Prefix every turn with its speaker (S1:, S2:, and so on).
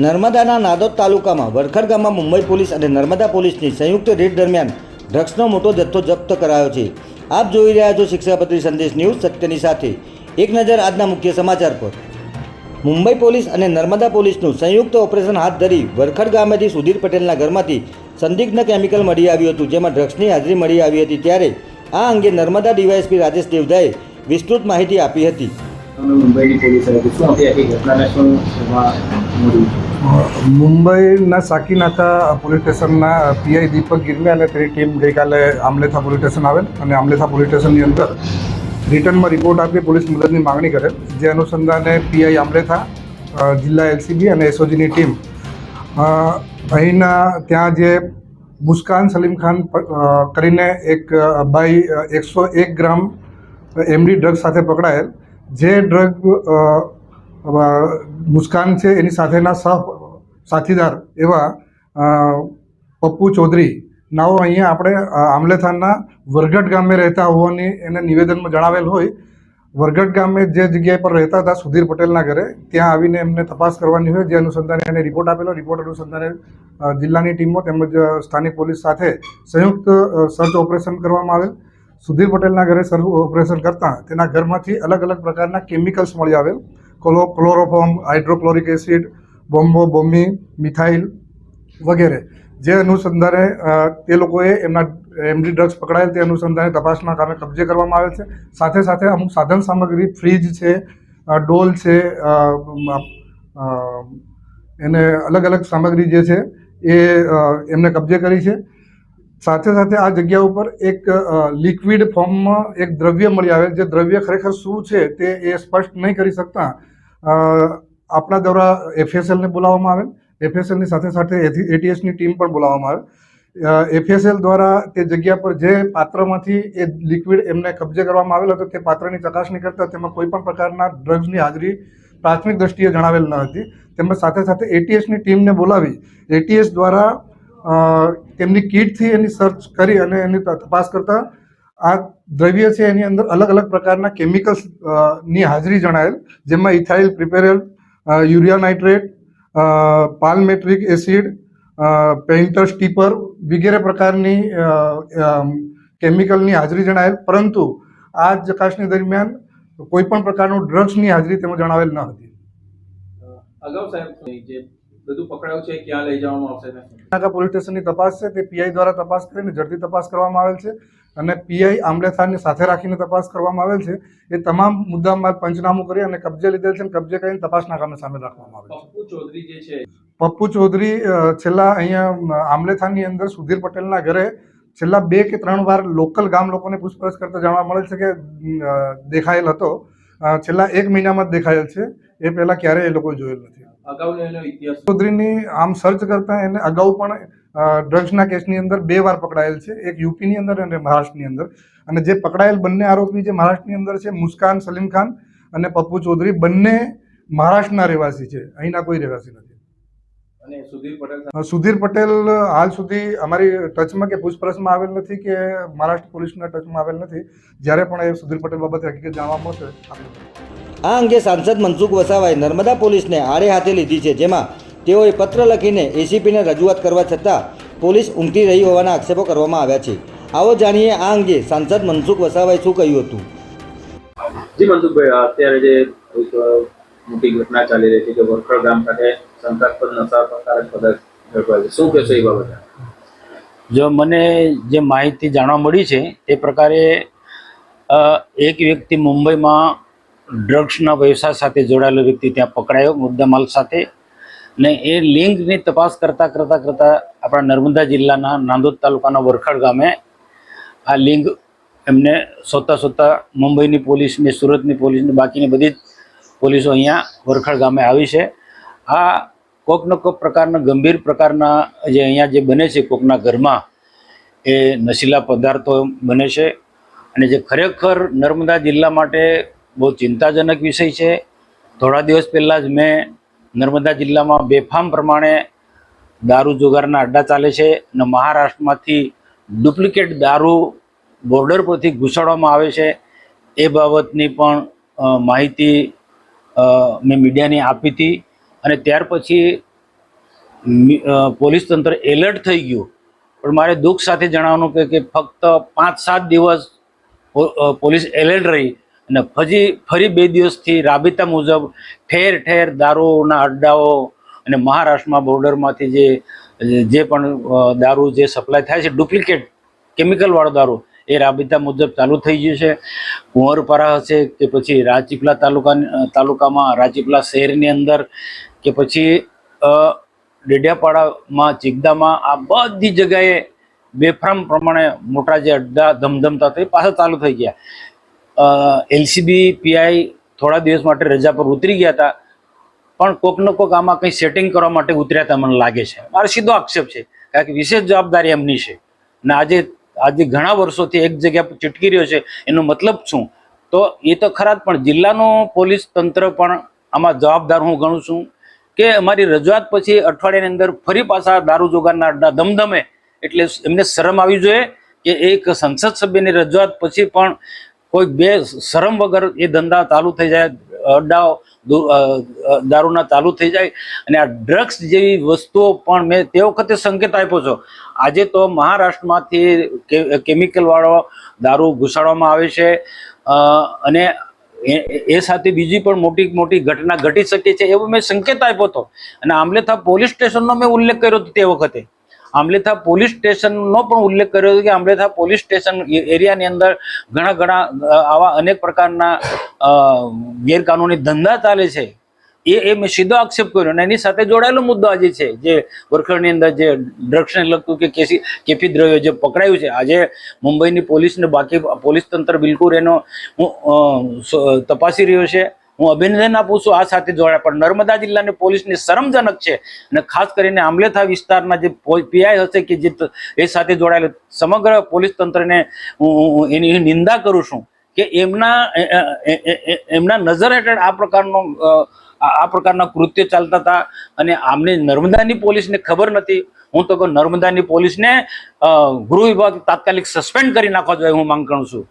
S1: નર્મદાના નાદોદ તાલુકામાં વરખડ ગામમાં મુંબઈ પોલીસ અને નર્મદા પોલીસની સંયુક્ત રેડ દરમિયાન ડ્રગ્સનો મોટો જથ્થો જપ્ત કરાયો છે। આપ જોઈ રહ્યા છો શિક્ષાપત્રી સંદેશ ન્યૂઝ સત્યની સાથે। એક નજર આજના મુખ્ય સમાચાર પર। મુંબઈ પોલીસ અને નર્મદા પોલીસનું સંયુક્ત ઓપરેશન હાથ ધરી વરખડ ગામેથી સુધીર પટેલના ઘરમાંથી સંદિગ્ધ કેમિકલ મળી આવ્યું હતું, જેમાં ડ્રગ્સની હાજરી મળી આવી હતી। ત્યારે આ અંગે નર્મદા ડીવાયએસપી રાજેશ દેવધાએ વિસ્તૃત માહિતી આપી હતી।
S2: મુંબઈની પોલીસ શું હતી આખી ઘટનાને શું
S3: મુંબઈના સાકીનાકા પોલીસ સ્ટેશનના પીઆઈ દીપક ગિરમે અને તેની ટીમ ગઈકાલે આમલેથા પોલીસ સ્ટેશન આવેલ અને આમલેથા પોલીસ સ્ટેશનની અંદર રિટર્નમાં રિપોર્ટ આપી પોલીસ મદદની માગણી કરેલ, જે અનુસંધાને પીઆઈ આમલેથા, જિલ્લા એલસીબી અને એસઓજીની ટીમ અહીંના ત્યાં જે મુસ્કાન સલીમ ખાન કરીને એક બાઈ 101 ગ્રામ એમડી ડ્રગ સાથે પકડાયેલ, જે ડ્રગ મુસ્કાન છે એની સાથેના સાથીદાર એવા પપ્પુ ચૌધરી નાઓ અહીંયા આપણે આમલેથાના વરગઢ ગામે રહેતા હોવાની એને નિવેદનમાં જણાવેલ હોય। વરગઢ ગામે જે જગ્યાએ પર રહેતા હતા સુધીર પટેલના ઘરે, ત્યાં આવીને એમને તપાસ કરવાની હોય, જે અનુસંધાને એને રિપોર્ટ આપેલો। રિપોર્ટ અનુસંધાને જિલ્લાની ટીમો તેમજ સ્થાનિક પોલીસ સાથે સંયુક્ત સર્ચ ઓપરેશન કરવામાં આવેલ। સુધીર પટેલના ઘરે સર્ચ ઓપરેશન કરતાં તેના ઘરમાંથી અલગ અલગ પ્રકારના કેમિકલ્સ મળી આવેલ, ક્લોરોફોર્મ, હાઇડ્રોક્લોરિક એસિડ, બોમ્બી, મિથાઇલ વગેરે, જે અનુસંધાને તે લોકોએ એમના એમડી ડ્રગ્સ પકડાયેલ, તે અનુસંધાને તપાસના કામે કબજે કરવામાં આવેલ છે। સાથે સાથે અમુક સાધન સામગ્રી, ફ્રીજ છે, ડોલ છે, એને અલગ અલગ સામગ્રી જે છે એ એમને કબજે કરી છે। સાથે સાથે આ જગ્યા ઉપર એક લિક્વિડ ફોર્મમાં એક દ્રવ્ય મળી આવેલ, જે દ્રવ્ય ખરેખર શું છે તે એ સ્પષ્ટ નહીં કરી શકતા આપણા દ્વારા એફએસએલને બોલાવવામાં આવેલ। એફએસએલની સાથે સાથે એટીએસની ટીમ પણ બોલાવવામાં આવેલ। એફએસએલ દ્વારા તે જગ્યા પર જે પાત્રમાંથી એ લિક્વિડ એમને કબજે કરવામાં આવેલ હતો તે પાત્રની ચકાસણી કરતાં તેમાં કોઈ પણ પ્રકારના ડ્રગ્સની હાજરી પ્રાથમિક દ્રષ્ટિએ જણાવેલ ન હતી। તેમજ સાથે સાથે એટીએસની ટીમને બોલાવી એટીએસ દ્વારા તેમની કીટથી એની સર્ચ કરી અને એની તપાસ કરતાં આ દ્રવ્ય છે એની અંદર અલગ અલગ પ્રકારના કેમિકલ્સ ની હાજરી જણાયેલ, જેમાં ઇથાઇલ પ્રિપેરેલ, યુરિયા નાઇટ્રેટ, પાલ્મેટ્રિક એસિડ, પેઇન્ટર સ્ટીપર વગેરે પ્રકારની કેમિકલની હાજરી જણાયેલ, પરંતુ આ ચકાસણી દરમિયાન કોઈ પણ પ્રકારનું ડ્રગ્સની હાજરી તેમાં જણાવેલ ન હતી।
S2: અગાઉ સાહેબ જે બધું પકડાયું છે ક્યાં લઈ જવામાં આવશે?
S3: નાકા પોલીસ સ્ટેશનની તપાસ છે તે પીઆઈ દ્વારા તપાસ કરીને ઝડપી તપાસ કરવામાં આવેલ છે અને પીઆઈ આમલેથાને સાથે રાખીને તપાસ કરવામાં આવેલ છે। એ તમામ મુદ્દામાં પંચનામું કરી અને કબજે લીધેલ છે અને કબજે કરીને તપાસના કામે સામેલ રાખવામાં આવેલ છે।
S2: પપ્પુ ચૌધરી જે છે,
S3: પપ્પુ ચૌધરી છેલ્લા અહીંયા આમલેથાની અંદર સુધીર પટેલના ઘરે છેલ્લા 2 કે 3 વાર લોકલ ગામ લોકોને પૂછપરછ કરતા જાણવા મળે છે કે દેખાયેલ હતો। છેલ્લા 1 મહિનામાં જ દેખાયેલ છે, એ પહેલાં ક્યારેય એ લોકો જોયેલ નથી।
S2: અગાઉનો એનો ઇતિહાસ
S3: ચૌધરીની આમ સર્ચ કરતાં એને અગાઉ પણ ડ્રગ્સના કેસની અંદર 2 વાર પકડાયેલ છે, એક યુપીની અંદર અને મહારાષ્ટ્રની અંદર। અને જે પકડાયેલ બંને આરોપી જે મહારાષ્ટ્રની અંદર છે, મુસ્કાન સલીમ ખાન અને પપ્પુ ચૌધરી, બંને મહારાષ્ટ્રના રહેવાસી છે, અહીંના કોઈ રહેવાસી નથી।
S2: અને
S3: સુધીર પટેલ હાલ સુધી અમારી ટચમાં કે પૂછપરછમાં આવેલ નથી કે મહારાષ્ટ્ર પોલીસના ટચમાં આવેલ નથી। જ્યારે પણ એ સુધીર પટેલ બાબતે હકીકત જાણવા મળશે
S1: આ અંગે સાંસદ મનસુખ વસાવાએ નર્મદા પોલીસને આડે હાથે લીધી છે, જેમાં તેઓએ પત્ર લખીને એસીપીને રજૂઆત કરવા છતાં પોલીસ ઊંઘતી રહી હોવાના આક્ષેપો કરવામાં આવ્યા છે। આવો જાણીએ આ અંગે સાંસદ મનસુખ વસાવાએ શું કહ્યું હતું।
S2: જી મનસુખભાઈ, અત્યારે જે મોટી ઘટના ચાલી રહી છે કે વરખડ ગામ ખાતે શંકાસ્પદ નશાકારક પદાર્થ ઝડપાયો છે, શું કહેશો એ બાબતે?
S4: જો મને જે માહિતી જાણવા મળી છે તે પ્રકારે એક વ્યક્તિ મુંબઈમાં ડ્રગ્સના વ્યવસાય સાથે જોડાયેલો વ્યક્તિ ત્યાં પકડાયો મુદ્દામાલ સાથે, ને એ લિંકની તપાસ કરતાં આપણા નર્મદા જિલ્લાના નાંદોદ તાલુકાના વરખડ ગામે આ લિંક એમને શોધતા મુંબઈની પોલીસ ને સુરતની પોલીસ ને બાકીની બધી જ પોલીસો અહીંયા વરખડ ગામે આવી છે। આ કોઈકનો કોઈક પ્રકારના ગંભીર પ્રકારના જે અહીંયા જે બને છે કોઈકના ઘરમાં એ નશીલા પદાર્થો બને છે, અને જે ખરેખર નર્મદા જિલ્લા માટે બહુ ચિંતાજનક વિષય છે। થોડા દિવસ પહેલાં જ મેં નર્મદા જિલ્લામાં બેફામ પ્રમાણે દારૂ જુગારના અડ્ડા ચાલે છે અને મહારાષ્ટ્રમાંથી ડુપ્લિકેટ દારૂ બોર્ડર પરથી ઘૂસાડવામાં આવે છે, એ બાબતની પણ માહિતી મેં મીડિયાને આપી હતી। અને ત્યાર પછી પોલીસ તંત્ર એલર્ટ થઈ ગયું. પણ મારે દુઃખ સાથે જણાવવાનું કે ફક્ત 5-7 દિવસ પોલીસ એલર્ટ રહી અને ફરી 2 દિવસથી રાબેતા મુજબ ઠેર ઠેર દારૂના અડ્ડાઓ અને મહારાષ્ટ્રમાં બોર્ડરમાંથી જે પણ દારૂ જે સપ્લાય થાય છે, ડુપ્લિકેટ કેમિકલવાળો દારૂ, એ રાબેતા મુજબ ચાલુ થઈ ગયું છે. કુંવરપારા હશે કે પછી રાજપીપળા તાલુકામાં રાજપીપળા શહેરની અંદર કે પછી ડેડિયાપાડામાં, ચિગદામાં, આ બધી જગ્યાએ બેફામ પ્રમાણે મોટા જે અડ્ડા ધમધમતા હતા એ પાછા ચાલુ થઈ ગયા. એલસીબી પીઆઈ થોડા દિવસ માટે રજા પર ઉતરી ગયા હતા, પણ કોકનો કોક આમાં કંઈ સેટિંગ કરવા માટે ઉતર્યા હતા મને લાગે છે. મારો સીધો આક્ષેપ છે, કારણ કે વિશેષ જવાબદારી એમની છે. અને આજે ઘણા વર્ષોથી એક જગ્યા પર ચીટકી રહ્યો છે, એનો મતલબ શું? તો એ તો ખરા જ, પણ જિલ્લાનું પોલીસ તંત્ર પણ આમાં જવાબદાર હું ગણું છું કે અમારી રજૂઆત પછી અઠવાડિયાની અંદર ફરી પાછા દારૂ જોગારના અડ્ડા ધમધમે, એટલે એમને શરમ આવી જોઈએ કે એક સંસદ સભ્યની રજૂઆત પછી પણ કોઈ બે શરમ વગર એ ધંધા ચાલુ થઈ જાય, અડ્ડાઓ દારૂના ચાલુ થઈ જાય. અને આ ડ્રગ્સ જેવી વસ્તુઓ પણ મેં તે વખતે સંકેત આપ્યો છો. આજે તો મહારાષ્ટ્રમાંથી કેમિકલવાળો દારૂ ઘુસાડવામાં આવે છે અને એ સાથે બીજી પણ મોટી ઘટના ઘટી શકે છે એવો મેં સંકેત આપ્યો હતો. અને આમલેથા પોલીસ સ્ટેશનનો મેં ઉલ્લેખ કર્યો હતો તે વખતે. આમલેથા પોલીસ સ્ટેશનનો પણ ઉલ્લેખ કર્યો હતો કે આમલેથા પોલીસ સ્ટેશન એરિયાની અંદર ઘણા આવા અનેક પ્રકારના ગેરકાનૂની ધંધા ચાલે છે. એ મેં સીધો આક્ષેપ કર્યો. અને એની સાથે જોડાયેલો મુદ્દો આજે છે, જે વરખડની અંદર જે ડ્રગ્સને લગતું કે કેફી દ્રવ્ય જે પકડાયું છે. આજે મુંબઈની પોલીસ ને બાકી પોલીસ તંત્ર બિલકુલ એનો તપાસી રહ્યો છે. હું અભિનંદન આપું છું આ સાથે જોડાયા. પણ નર્મદા જિલ્લાની પોલીસની શરમજનક છે. અને ખાસ કરીને આમલેથા વિસ્તારના જે પીઆઈ હશે કે જે એ સાથે જોડાયેલો સમગ્ર પોલીસ તંત્રને હું એની નિંદા કરું છું કે એમના નજર હેઠળ આ પ્રકારના કૃત્ય ચાલતા હતા. અને આમને નર્મદાની પોલીસને ખબર નથી. હું તો નર્મદાની પોલીસને ગૃહ વિભાગ તાત્કાલિક સસ્પેન્ડ કરી નાખવા જોઈએ હું માંગ કરું છું.